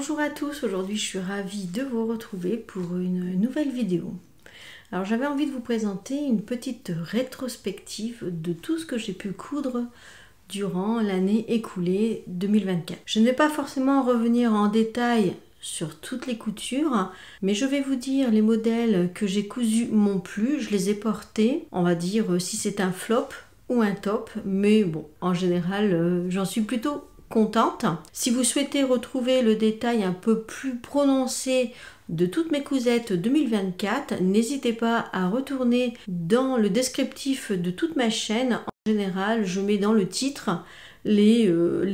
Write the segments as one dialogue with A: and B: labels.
A: Bonjour à tous, aujourd'hui je suis ravie de vous retrouver pour une nouvelle vidéo. Alors j'avais envie de vous présenter une petite rétrospective de tout ce que j'ai pu coudre durant l'année écoulée 2024. Je ne vais pas forcément revenir en détail sur toutes les coutures, mais je vais vous dire les modèles que j'ai cousus m'ont plu, je les ai portés, on va dire si c'est un flop ou un top, mais bon, en général j'en suis plutôt contente. Si vous souhaitez retrouver le détail un peu plus prononcé de toutes mes cousettes 2024, n'hésitez pas à retourner dans le descriptif de toute ma chaîne. En général, je mets dans le titre les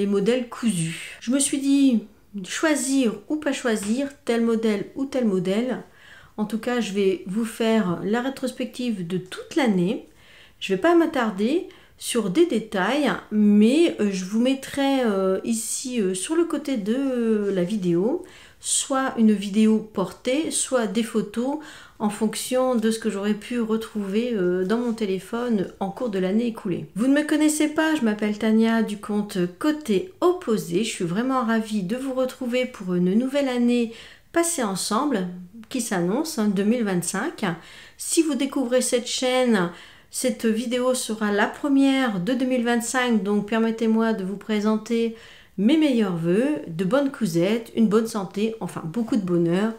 A: modèles cousus. Je me suis dit choisir ou pas choisir tel modèle ou tel modèle. En tout cas, je vais vous faire la rétrospective de toute l'année. Je ne vais pas m'attarder sur des détails, mais je vous mettrai ici sur le côté de la vidéo, soit une vidéo portée, soit des photos en fonction de ce que j'aurais pu retrouver dans mon téléphone en cours de l'année écoulée. Vous ne me connaissez pas, je m'appelle Tania du compte Côté Opposé. Je suis vraiment ravie de vous retrouver pour une nouvelle année passée ensemble qui s'annonce 2025. Si vous découvrez cette chaîne, cette vidéo sera la première de 2025, donc permettez-moi de vous présenter mes meilleurs vœux, de bonnes cousettes, une bonne santé, enfin beaucoup de bonheur,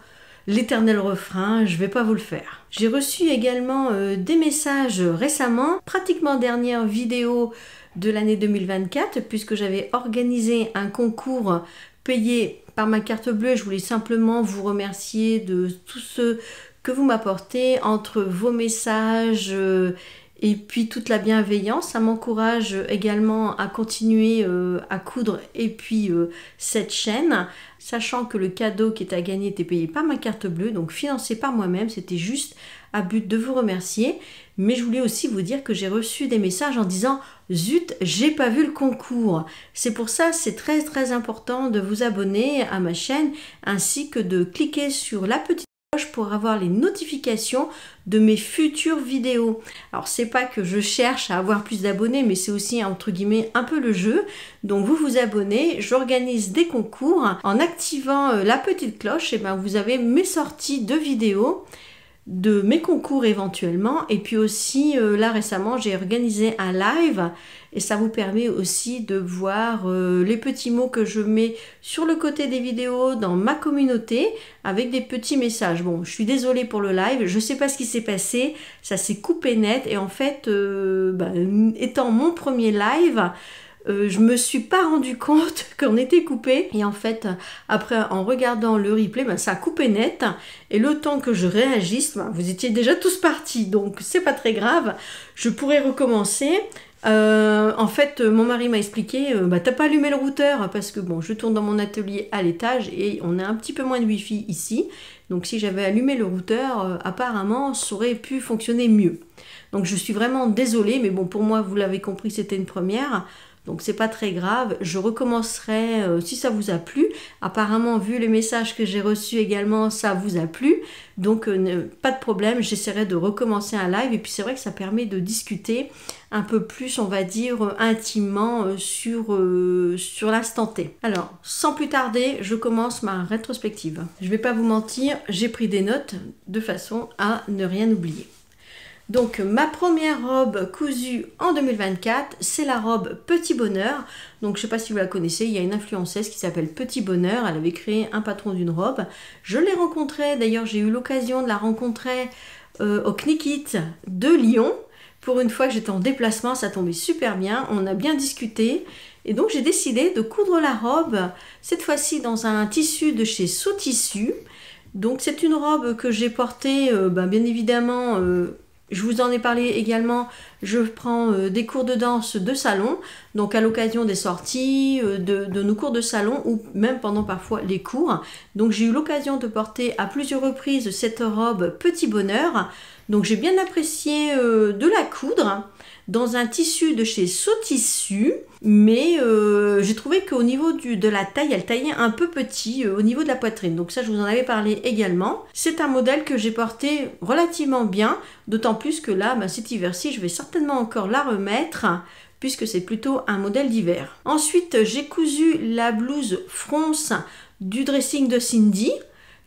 A: l'éternel refrain, je ne vais pas vous le faire. J'ai reçu également des messages récemment, pratiquement dernière vidéo de l'année 2024, puisque j'avais organisé un concours payé par ma carte bleue. Je voulais simplement vous remercier de tout ce que vous m'apportez entre vos messages et puis toute la bienveillance. Ça m'encourage également à continuer à coudre et puis cette chaîne, sachant que le cadeau qui est à gagner était payé par ma carte bleue, donc financé par moi-même. C'était juste à but de vous remercier, mais je voulais aussi vous dire que j'ai reçu des messages en disant « Zut, j'ai pas vu le concours ». C'est pour ça, c'est très important de vous abonner à ma chaîne, ainsi que de cliquer sur la petite pour avoir les notifications de mes futures vidéos. Alors c'est pas que je cherche à avoir plus d'abonnés, mais c'est aussi entre guillemets un peu le jeu. Donc vous vous abonnez, j'organise des concours. En activant la petite cloche, et ben vous avez mes sorties de vidéos, de mes concours éventuellement, et puis aussi là récemment j'ai organisé un live et ça vous permet aussi de voir les petits mots que je mets sur le côté des vidéos dans ma communauté avec des petits messages. Bon, je suis désolée pour le live, je sais pas ce qui s'est passé, ça s'est coupé net et en fait étant mon premier live, je me suis pas rendu compte qu'on était coupé et en fait après en regardant le replay ça a coupé net et le temps que je réagisse vous étiez déjà tous partis, donc c'est pas très grave, je pourrais recommencer. En fait mon mari m'a expliqué t'as pas allumé le routeur parce que bon je tourne dans mon atelier à l'étage et on a un petit peu moins de wifi ici, donc si j'avais allumé le routeur apparemment ça aurait pu fonctionner mieux, donc je suis vraiment désolée, mais bon pour moi vous l'avez compris c'était une première. Donc c'est pas très grave, je recommencerai si ça vous a plu. Apparemment, vu les messages que j'ai reçus également, ça vous a plu. Donc pas de problème, j'essaierai de recommencer un live. Et puis c'est vrai que ça permet de discuter un peu plus, on va dire, intimement sur l'instant T. Alors, sans plus tarder, je commence ma rétrospective. Je vais pas vous mentir, j'ai pris des notes de façon à ne rien oublier. Donc ma première robe cousue en 2024, c'est la robe Petit Bonheur. Donc je ne sais pas si vous la connaissez, il y a une influenceuse qui s'appelle Petit Bonheur. Elle avait créé un patron d'une robe. Je l'ai rencontrée, d'ailleurs j'ai eu l'occasion de la rencontrer au Knikit de Lyon. Pour une fois que j'étais en déplacement, ça tombait super bien, on a bien discuté. Et donc j'ai décidé de coudre la robe, cette fois-ci dans un tissu de chez Sous Tissu. Donc c'est une robe que j'ai portée, bien évidemment... je vous en ai parlé également, je prends des cours de danse de salon, donc à l'occasion des sorties, de nos cours de salon ou même pendant parfois les cours. Donc j'ai eu l'occasion de porter à plusieurs reprises cette robe Petit Bonheur. Donc j'ai bien apprécié de la coudre dans un tissu de chez Sous Tissu, mais j'ai trouvé qu'au niveau de la taille, elle taillait un peu petit au niveau de la poitrine. Donc ça, je vous en avais parlé également. C'est un modèle que j'ai porté relativement bien, d'autant plus que là, cet hiver-ci, je vais certainement encore la remettre, puisque c'est plutôt un modèle d'hiver. Ensuite, j'ai cousu la blouse fronce du dressing de Cindy.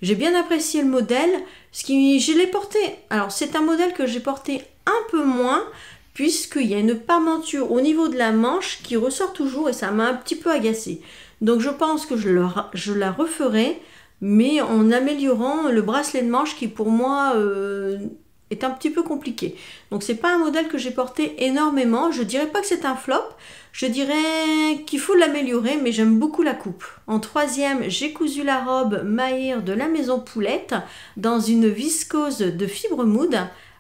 A: J'ai bien apprécié le modèle. Je l'ai porté. Alors, c'est un modèle que j'ai porté un peu moins, puisqu'il y a une parmenture au niveau de la manche qui ressort toujours et ça m'a un petit peu agacé. Donc, je pense que je la referai, mais en améliorant le bracelet de manche qui, pour moi, est un petit peu compliqué. Donc, c'est pas un modèle que j'ai porté énormément. Je dirais pas que c'est un flop. Je dirais qu'il faut l'améliorer, mais j'aime beaucoup la coupe. En troisième, j'ai cousu la robe Mahir de la Maison Poulette dans une viscose de fibre mood.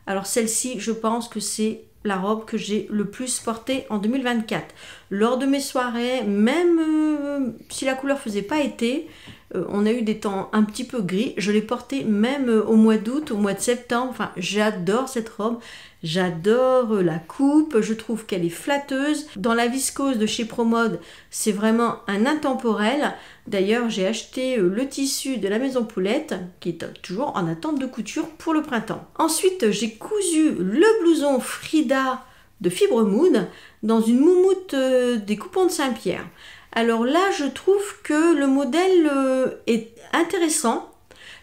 A: Alors celle-ci, je pense que c'est la robe que j'ai le plus portée en 2024. Lors de mes soirées, même si la couleur faisait pas été, on a eu des temps un petit peu gris, je l'ai portée même au mois d'août, au mois de septembre. Enfin, j'adore cette robe. J'adore la coupe, je trouve qu'elle est flatteuse. Dans la viscose de chez Promode, c'est vraiment un intemporel. D'ailleurs, j'ai acheté le tissu de la Maison Poulette, qui est toujours en attente de couture pour le printemps. Ensuite, j'ai cousu le blouson Frida de Fibre Mood dans une moumoute des Coupons de Saint-Pierre. Alors là, je trouve que le modèle est intéressant.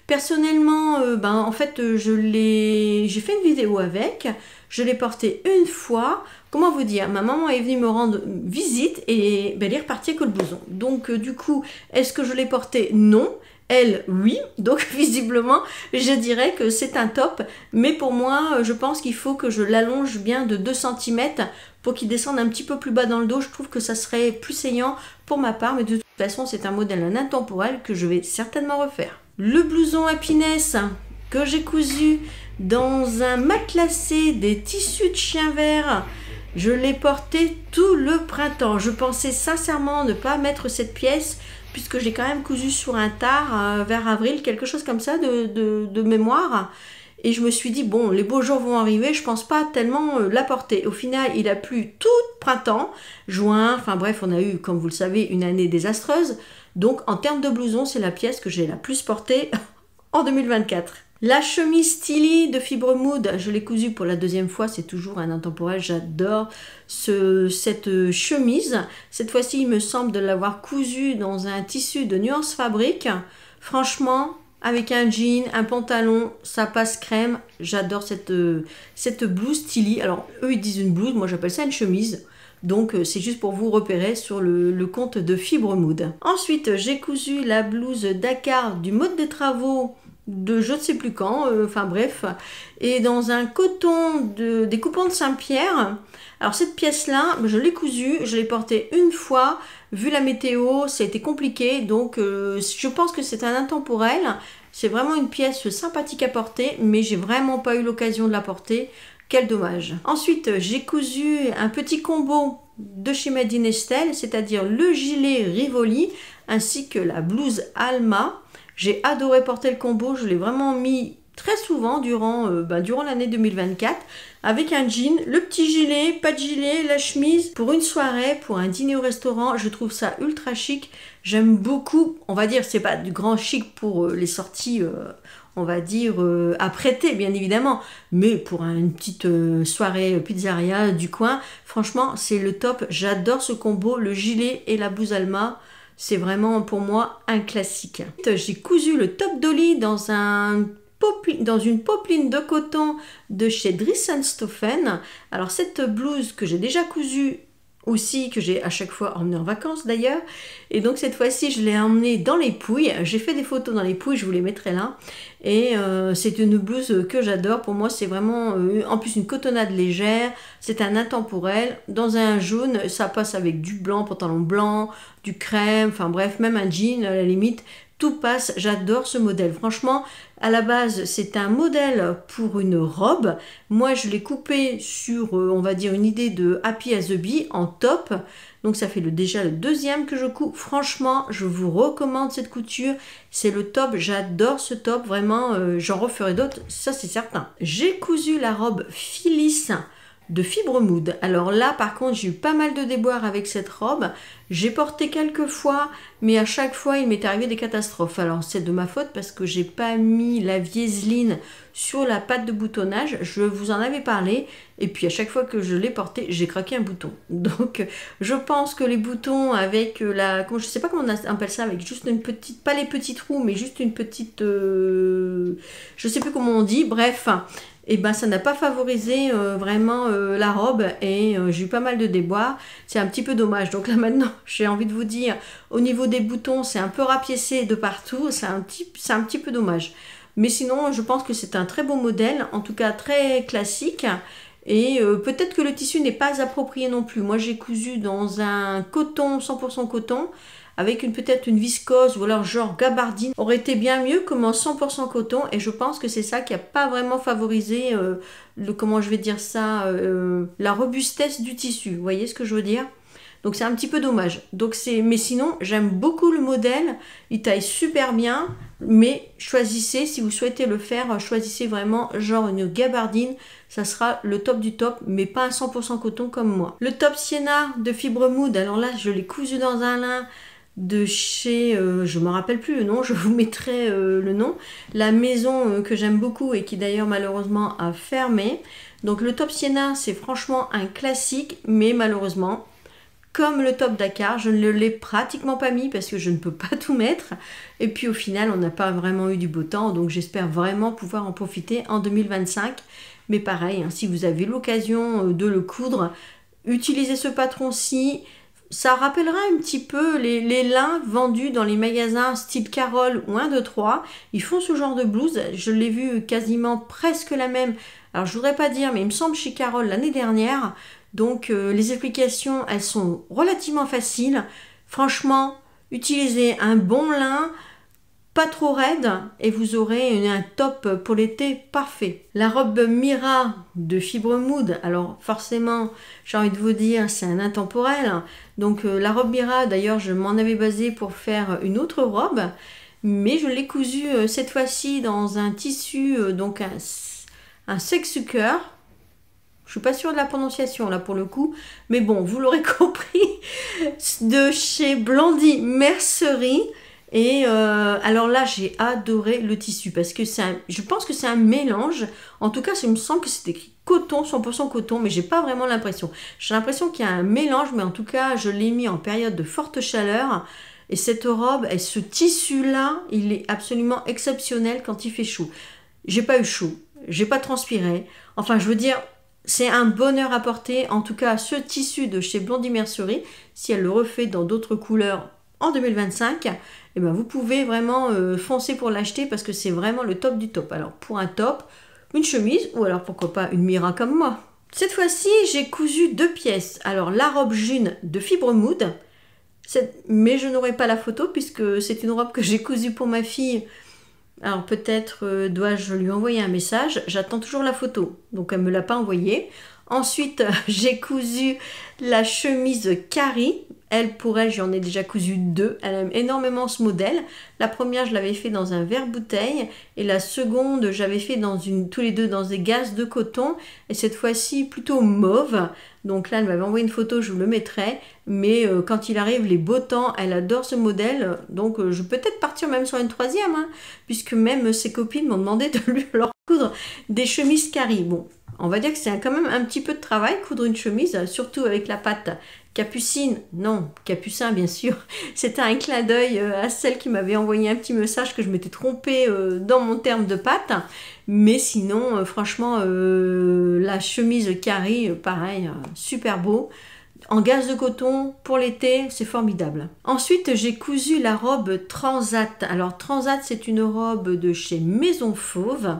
A: Personnellement, en fait, j'ai fait une vidéo avec, je l'ai porté une fois. Comment vous dire, ma maman est venue me rendre visite et elle est repartie avec le blouson. Donc, du coup, est-ce que je l'ai porté? Non. Elle, oui. Donc, visiblement, je dirais que c'est un top. Mais pour moi, je pense qu'il faut que je l'allonge bien de 2 cm pour qu'il descende un petit peu plus bas dans le dos. Je trouve que ça serait plus saillant pour ma part. Mais de toute façon, c'est un modèle intemporel que je vais certainement refaire. Le blouson Happiness que j'ai cousu dans un matelassé des tissus de chien vert, je l'ai porté tout le printemps. Je pensais sincèrement ne pas mettre cette pièce puisque j'ai quand même cousu sur un tard vers avril, quelque chose comme ça de mémoire. Et je me suis dit, bon, les beaux jours vont arriver, je pense pas tellement la porter. Au final, il a plu tout printemps, juin, enfin bref, on a eu, comme vous le savez, une année désastreuse. Donc, en termes de blouson, c'est la pièce que j'ai la plus portée en 2024. La chemise Tilly de Fibre Mood, je l'ai cousue pour la deuxième fois, c'est toujours un intemporel, j'adore cette chemise. Cette fois-ci, il me semble de l'avoir cousue dans un tissu de Nuance Fabrique. Franchement, avec un jean, un pantalon, ça passe crème. J'adore cette blouse Tilly. Alors, eux, ils disent une blouse, moi j'appelle ça une chemise. Donc, c'est juste pour vous repérer sur le compte de Fibre Mood. Ensuite, j'ai cousu la blouse Dakar du mode des travaux de je ne sais plus quand, enfin bref, et dans un coton des Coupons de Saint-Pierre. Alors cette pièce-là, je l'ai cousue, je l'ai portée une fois, vu la météo, ça a été compliqué, donc je pense que c'est un intemporel. C'est vraiment une pièce sympathique à porter, mais j'ai vraiment pas eu l'occasion de la porter. Quel dommage. Ensuite, j'ai cousu un petit combo de chez Made in Estelle, c'est-à-dire le gilet Rivoli, ainsi que la blouse Alma. J'ai adoré porter le combo, je l'ai vraiment mis très souvent durant l'année 2024, avec un jean, le petit gilet, pas de gilet, la chemise, pour une soirée, pour un dîner au restaurant, je trouve ça ultra chic. J'aime beaucoup, on va dire, c'est pas du grand chic pour les sorties, on va dire, à prêter, bien évidemment, mais pour une petite soirée pizzeria du coin, franchement, c'est le top. J'adore ce combo, le gilet et la blouse Alma. C'est vraiment pour moi un classique. J'ai cousu le top Dolly dans une popeline de coton de chez Dries-Stoffen. Alors cette blouse que j'ai déjà cousue aussi, que j'ai à chaque fois emmenée en vacances d'ailleurs. Et donc cette fois-ci, je l'ai emmenée dans les Pouilles. J'ai fait des photos dans les Pouilles, je vous les mettrai là. Et c'est une blouse que j'adore. Pour moi, c'est vraiment, en plus, une cotonnade légère. C'est un intemporel. Dans un jaune, ça passe avec du blanc, pantalon blanc, du crème, enfin bref, même un jean à la limite. Tout passe, j'adore ce modèle. Franchement, à la base, c'est un modèle pour une robe. Moi, je l'ai coupé sur, on va dire, une idée de Happy as a Bee en top. Donc, ça fait déjà le deuxième que je coupe. Franchement, je vous recommande cette couture. C'est le top. J'adore ce top. Vraiment, j'en referai d'autres. Ça, c'est certain. J'ai cousu la robe Phyllis de Fibre Mood. Alors là, par contre, j'ai eu pas mal de déboires avec cette robe. J'ai porté quelques fois, mais à chaque fois, il m'est arrivé des catastrophes. Alors, c'est de ma faute parce que j'ai pas mis la Vieseline sur la patte de boutonnage. Je vous en avais parlé. Et puis, à chaque fois que je l'ai porté, j'ai craqué un bouton. Donc, je pense que les boutons avec la... je sais pas comment on appelle ça, avec juste une petite... Pas les petits trous, mais juste une petite... je sais plus comment on dit. Bref... Et ben ça n'a pas favorisé vraiment la robe et j'ai eu pas mal de déboires. C'est un petit peu dommage. Donc là maintenant, j'ai envie de vous dire, au niveau des boutons, c'est un peu rapiécé de partout. C'est un petit peu dommage. Mais sinon, je pense que c'est un très beau modèle, en tout cas très classique. Et peut-être que le tissu n'est pas approprié non plus. Moi, j'ai cousu dans un coton, 100% coton, avec peut-être une viscose ou alors genre gabardine, aurait été bien mieux comme en 100% coton. Et je pense que c'est ça qui n'a pas vraiment favorisé, comment je vais dire ça, la robustesse du tissu. Vous voyez ce que je veux dire? Donc c'est un petit peu dommage. Mais sinon, j'aime beaucoup le modèle. Il taille super bien. Mais choisissez, si vous souhaitez le faire, choisissez vraiment genre une gabardine. Ça sera le top du top, mais pas un 100% coton comme moi. Le top Sienna de Fibre Mood, alors là, je l'ai cousu dans un lin de chez, je ne me rappelle plus le nom, je vous mettrai le nom, la maison que j'aime beaucoup et qui d'ailleurs malheureusement a fermé. Donc le top Sienna, c'est franchement un classique, mais malheureusement, comme le top Dakar, je ne l'ai pratiquement pas mis parce que je ne peux pas tout mettre. Et puis au final, on n'a pas vraiment eu du beau temps, donc j'espère vraiment pouvoir en profiter en 2025. Mais pareil, hein, si vous avez l'occasion de le coudre, utilisez ce patron-ci. Ça rappellera un petit peu les lins vendus dans les magasins style Carole ou 1, 2, 3. Ils font ce genre de blouse. Je l'ai vu quasiment presque la même. Alors je voudrais pas dire, mais il me semble chez Carole l'année dernière. Donc les explications, elles sont relativement faciles. Franchement, utilisez un bon lin, pas trop raide, et vous aurez un top pour l'été parfait. La robe Mira de Fibre Mood, alors forcément, j'ai envie de vous dire, c'est un intemporel. Donc la robe Mira, d'ailleurs, je m'en avais basé pour faire une autre robe, mais je l'ai cousue cette fois-ci dans un tissu, donc un sexucœur. Je suis pas sûre de la prononciation là pour le coup, mais bon, vous l'aurez compris, de chez Blondie Mercerie. Et alors là, j'ai adoré le tissu parce que je pense que c'est un mélange. En tout cas, il me semble que c'est écrit coton, 100% coton, mais j'ai pas vraiment l'impression. J'ai l'impression qu'il y a un mélange, mais en tout cas, je l'ai mis en période de forte chaleur. Et cette robe, et ce tissu-là, il est absolument exceptionnel quand il fait chaud. J'ai pas eu chaud, j'ai pas transpiré. Enfin, je veux dire, c'est un bonheur à porter. En tout cas, ce tissu de chez Blondie Mercerie, si elle le refait dans d'autres couleurs en 2025, eh ben vous pouvez vraiment foncer pour l'acheter parce que c'est vraiment le top du top. Alors pour un top, une chemise ou alors pourquoi pas une Mira comme moi. Cette fois-ci, j'ai cousu 2 pièces. Alors la robe June de Fibre Mood, mais je n'aurai pas la photo puisque c'est une robe que j'ai cousue pour ma fille. Alors peut-être dois-je lui envoyer un message. J'attends toujours la photo, donc elle ne me l'a pas envoyée. Ensuite, j'ai cousu la chemise Carrie. Pour elle, j'en ai déjà cousu 2. Elle aime énormément ce modèle. La première, je l'avais fait dans un verre-bouteille. Et la seconde, j'avais fait tous les deux dans des gazes de coton. Et cette fois-ci, plutôt mauve. Donc là, elle m'avait envoyé une photo, je vous le mettrai. Mais quand il arrive, les beaux temps, elle adore ce modèle. Donc je peux peut-être partir même sur une 3e. Hein, puisque même ses copines m'ont demandé de lui leur coudre des chemises Carrie. Bon, on va dire que c'est quand même un petit peu de travail, coudre une chemise, surtout avec la patte Capucine, non, Capucin bien sûr. C'était un clin d'œil à celle qui m'avait envoyé un petit message que je m'étais trompée dans mon terme de patte. Mais sinon, franchement, la chemise Carrie, pareil, super beau. En gaze de coton, pour l'été, c'est formidable. Ensuite, j'ai cousu la robe Transat. Alors, Transat, c'est une robe de chez Maison Fauve.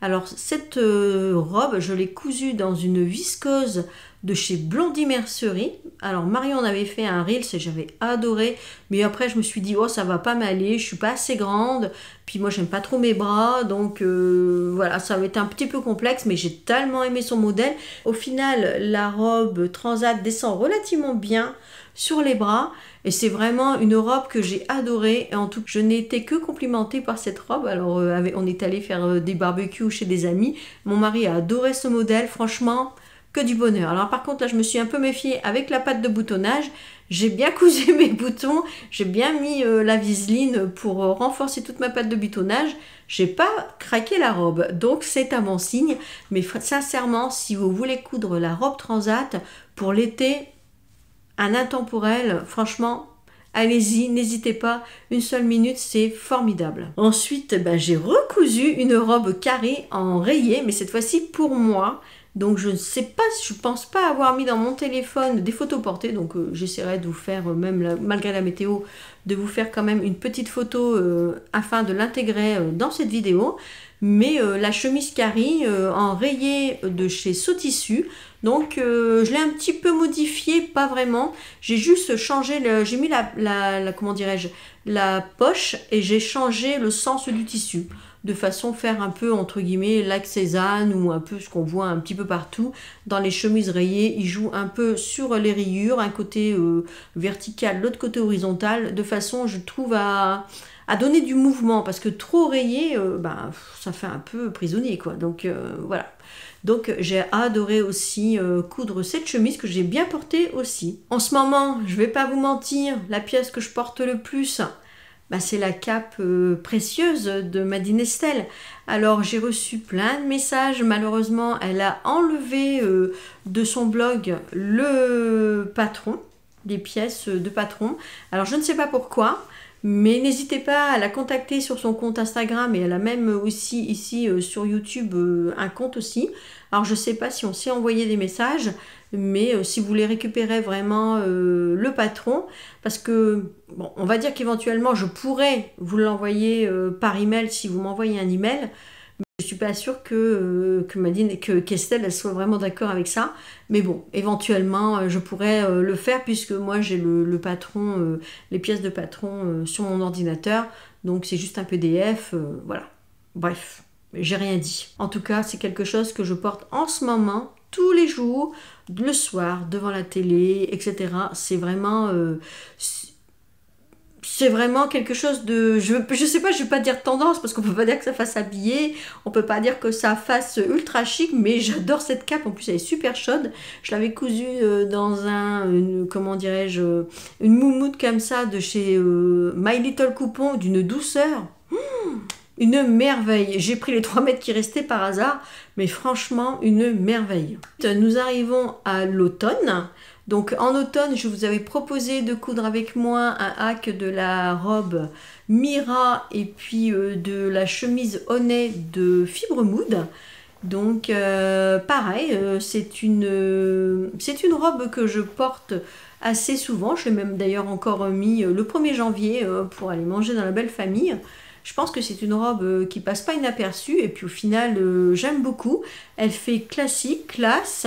A: Alors, cette robe, je l'ai cousue dans une viscose de chez Blondie Mercerie. Alors, Marion en avait fait un Reels et j'avais adoré. Mais après, je me suis dit, oh, ça va pas m'aller, je suis pas assez grande. Puis moi, j'aime pas trop mes bras. Donc, voilà, ça va être un petit peu complexe. Mais j'ai tellement aimé son modèle. Au final, la robe Transat descend relativement bien sur les bras. Et c'est vraiment une robe que j'ai adorée. Et en tout cas, je n'ai été que complimentée par cette robe. Alors, on est allé faire des barbecues chez des amis. Mon mari a adoré ce modèle. Franchement, que du bonheur. Alors par contre là je me suis un peu méfiée avec la pâte de boutonnage, j'ai bien cousu mes boutons, j'ai bien mis la viseline pour renforcer toute ma pâte de boutonnage, j'ai pas craqué la robe, donc c'est un bon signe, mais sincèrement si vous voulez coudre la robe transat pour l'été, un intemporel, franchement, allez-y, n'hésitez pas, une seule minute, c'est formidable. Ensuite, j'ai recousu une robe carrée en rayé, mais cette fois-ci pour moi. Donc je ne sais pas, je pense pas avoir mis dans mon téléphone des photos portées, donc j'essaierai de vous faire, même malgré la météo, de vous faire quand même une petite photo afin de l'intégrer dans cette vidéo. Mais la chemise Carrie en rayé de chez Sautissu, donc je l'ai un petit peu modifiée, pas vraiment, j'ai juste changé, j'ai mis comment dirais-je, la poche et j'ai changé le sens du tissu, de façon à faire un peu entre guillemets lac Cézanne ou un peu ce qu'on voit un petit peu partout dans les chemises rayées, ils jouent un peu sur les rayures, un côté vertical, l'autre côté horizontal, de façon je trouve à donner du mouvement, parce que trop rayé, ça fait un peu prisonnier, quoi. Donc voilà. Donc j'ai adoré aussi coudre cette chemise que j'ai bien portée aussi. En ce moment, je vais pas vous mentir, la pièce que je porte le plus, c'est la cape précieuse de Madine Estelle. Alors j'ai reçu plein de messages, malheureusement elle a enlevé de son blog le patron, des pièces de patron. Alors je ne sais pas pourquoi, mais n'hésitez pas à la contacter sur son compte Instagram, et elle a même aussi ici sur YouTube un compte aussi. Alors je ne sais pas si on s'est envoyé des messages, mais si vous voulez récupérer vraiment le patron, parce que bon, on va dire qu'éventuellement je pourrais vous l'envoyer par email si vous m'envoyez un email. Je ne suis pas sûre qu'Estelle elle soit vraiment d'accord avec ça. Mais bon, éventuellement, je pourrais le faire puisque moi, j'ai le patron, les pièces de patron sur mon ordinateur. Donc, c'est juste un PDF. Voilà. Bref, j'ai rien dit. En tout cas, c'est quelque chose que je porte en ce moment, tous les jours, le soir, devant la télé, etc. C'est vraiment... c'est vraiment quelque chose de... Je sais pas, je vais pas dire tendance, parce qu'on peut pas dire que ça fasse habillé, on peut pas dire que ça fasse ultra chic, mais j'adore cette cape, en plus elle est super chaude. Je l'avais cousue dans comment dirais-je, une moumoute comme ça de chez My Little Coupon, d'une douceur. Une merveille. J'ai pris les 3 mètres qui restaient par hasard, mais franchement, une merveille. Nous arrivons à l'automne. Donc en automne, je vous avais proposé de coudre avec moi un hack de la robe Mira et puis de la chemise Honey de Fibre Mood. Donc pareil, c'est une robe que je porte assez souvent. Je l'ai même d'ailleurs encore mis le 1er janvier pour aller manger dans la belle famille. Je pense que c'est une robe qui passe pas inaperçue, et puis au final j'aime beaucoup. Elle fait classique, classe.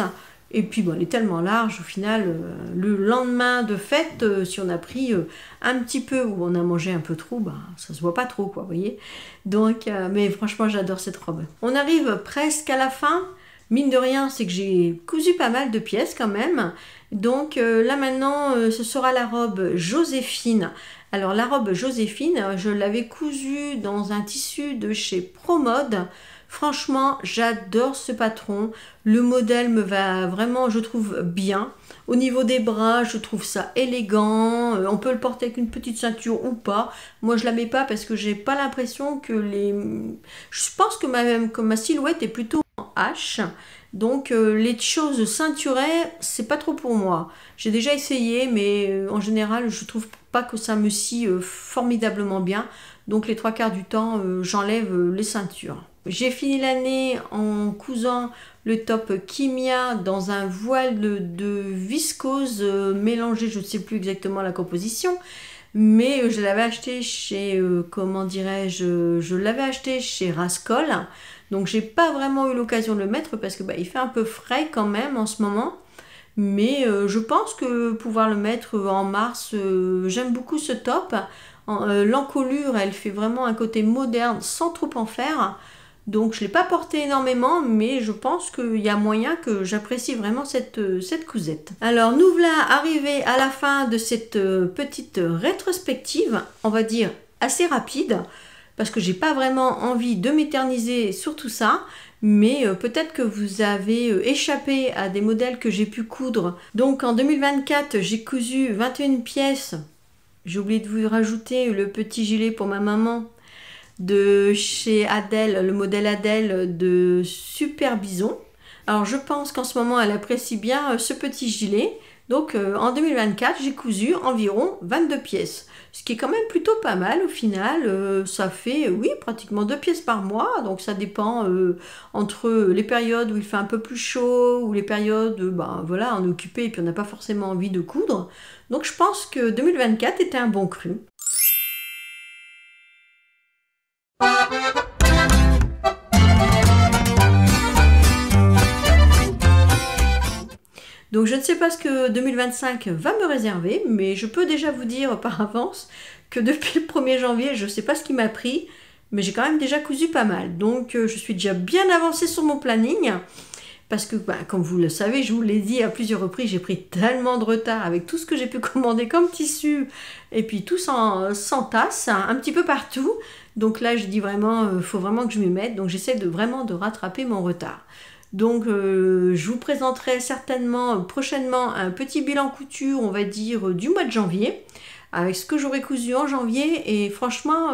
A: Et puis bon, elle est tellement large, au final, le lendemain de fête, si on a pris un petit peu ou on a mangé un peu trop, ça se voit pas trop, quoi, vous voyez. Donc, mais franchement, j'adore cette robe. On arrive presque à la fin. Mine de rien, c'est que j'ai cousu pas mal de pièces quand même. Donc là maintenant, ce sera la robe Joséphine. Alors la robe Joséphine, je l'avais cousue dans un tissu de chez ProMode. Franchement, j'adore ce patron. Le modèle me va vraiment, je trouve, bien. Au niveau des bras, je trouve ça élégant. On peut le porter avec une petite ceinture ou pas. Moi, je la mets pas parce que j'ai pas l'impression que les... Je pense que ma silhouette est plutôt en H. Donc, les choses ceinturées, c'est pas trop pour moi. J'ai déjà essayé, mais en général, je trouve pas que ça me scie formidablement bien. Donc, les 3/4 du temps, j'enlève les ceintures. J'ai fini l'année en cousant le top Kimia dans un voile de viscose mélangé, je ne sais plus exactement la composition, mais je l'avais acheté chez, comment dirais-je, je l'avais acheté chez Rascol. Donc j'ai pas vraiment eu l'occasion de le mettre parce que il fait un peu frais quand même en ce moment. Mais je pense que pouvoir le mettre en mars, j'aime beaucoup ce top. L'encolure, elle fait vraiment un côté moderne sans trop en faire. Donc je ne l'ai pas porté énormément, mais je pense qu'il y a moyen que j'apprécie vraiment cette cousette. Alors nous voilà arrivés à la fin de cette petite rétrospective, on va dire assez rapide, parce que j'ai pas vraiment envie de m'éterniser sur tout ça. Mais peut-être que vous avez échappé à des modèles que j'ai pu coudre. Donc en 2024, j'ai cousu 21 pièces. J'ai oublié de vous rajouter le petit gilet pour ma maman de chez Adèle, le modèle Adèle de Super Bison. Alors je pense qu'en ce moment elle apprécie bien ce petit gilet. Donc en 2024, j'ai cousu environ 22 pièces. Ce qui est quand même plutôt pas mal au final. Ça fait, oui, pratiquement 2 pièces par mois. Donc ça dépend entre les périodes où il fait un peu plus chaud ou les périodes, ben voilà, on est occupé et puis on n'a pas forcément envie de coudre. Donc je pense que 2024 était un bon cru. Donc je ne sais pas ce que 2025 va me réserver, mais je peux déjà vous dire par avance que depuis le 1er janvier, je ne sais pas ce qui m'a pris, mais j'ai quand même déjà cousu pas mal. Donc je suis déjà bien avancée sur mon planning, parce que comme vous le savez, je vous l'ai dit à plusieurs reprises, j'ai pris tellement de retard avec tout ce que j'ai pu commander comme tissu, et puis tout s'entasse un petit peu partout. Donc là je dis vraiment, il faut vraiment que je m'y mette, donc j'essaie vraiment de rattraper mon retard. Donc je vous présenterai certainement prochainement un petit bilan couture, on va dire du mois de janvier, avec ce que j'aurai cousu en janvier. Et franchement,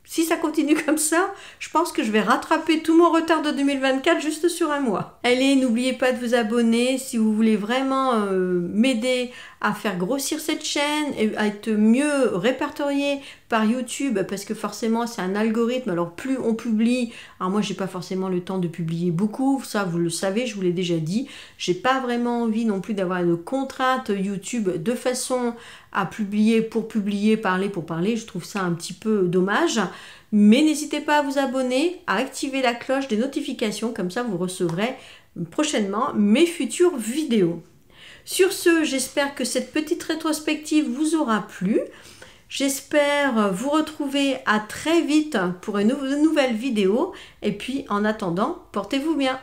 A: si ça continue comme ça, je pense que je vais rattraper tout mon retard de 2024 juste sur un mois. Allez, n'oubliez pas de vous abonner si vous voulez vraiment m'aider à faire grossir cette chaîne et à être mieux répertorié par YouTube, parce que forcément c'est un algorithme. Alors plus on publie, alors moi j'ai pas forcément le temps de publier beaucoup, ça vous le savez, je vous l'ai déjà dit, j'ai pas vraiment envie non plus d'avoir une contrainte YouTube de façon à publier, parler pour parler, je trouve ça un petit peu dommage. Mais n'hésitez pas à vous abonner, à activer la cloche des notifications, comme ça vous recevrez prochainement mes futures vidéos. Sur ce, j'espère que cette petite rétrospective vous aura plu. J'espère vous retrouver à très vite pour une nouvelle vidéo. Et puis en attendant, portez-vous bien.